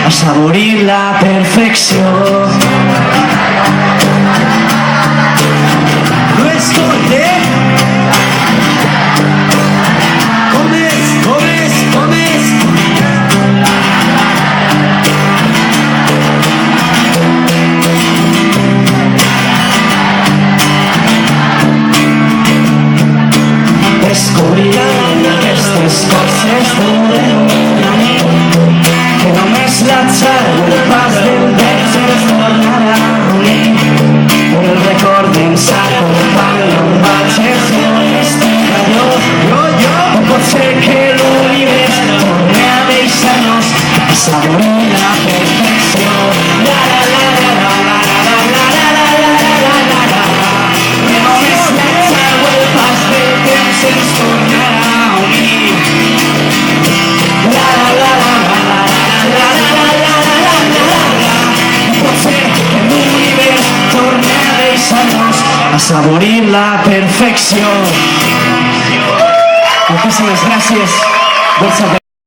a saborir la perfección. Descobrir aquestes coses que només l'atzar o el pas del temps ens tornarà a unir. Però el record ens acompanya on vaig jo. O pot ser que l'univers torni a deixar-nos a saborir la perfecció. A saborir la perfecció. Moltíssimes gràcies.